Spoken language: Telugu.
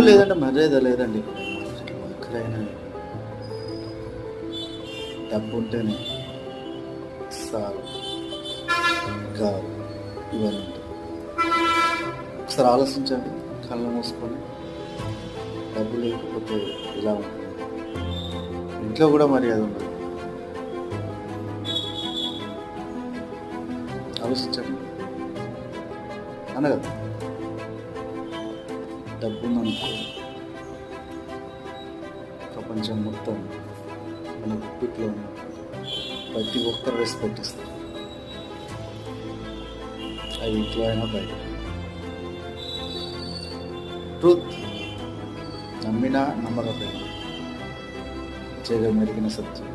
లేదంటే మర్యాద లేదండి. ఎక్కడైనా డబ్బు ఉంటేనే సాగు కాదు ఇవన్నీ ఉంటాయి. ఒకసారి ఆలోచించండి, కళ్ళు మూసుకొని. డబ్బు లేకపోతే ఇలా ఉంటుంది. ఇంట్లో కూడా మర్యాద ఉండదు. ఆలోచించండి అనగదు. డబ్బు ఉందనుకో ప్రపంచం మొత్తం మన గుప్పిట్లో ఉన్న ప్రతి ఒక్కరు రెస్పెక్ట్ ఇస్తారు. అది ఇంట్లో అయినా బయట. ట్రూత్ నమ్మినా నమ్మకపోయినా చేయగల మెరిగిన సత్యం.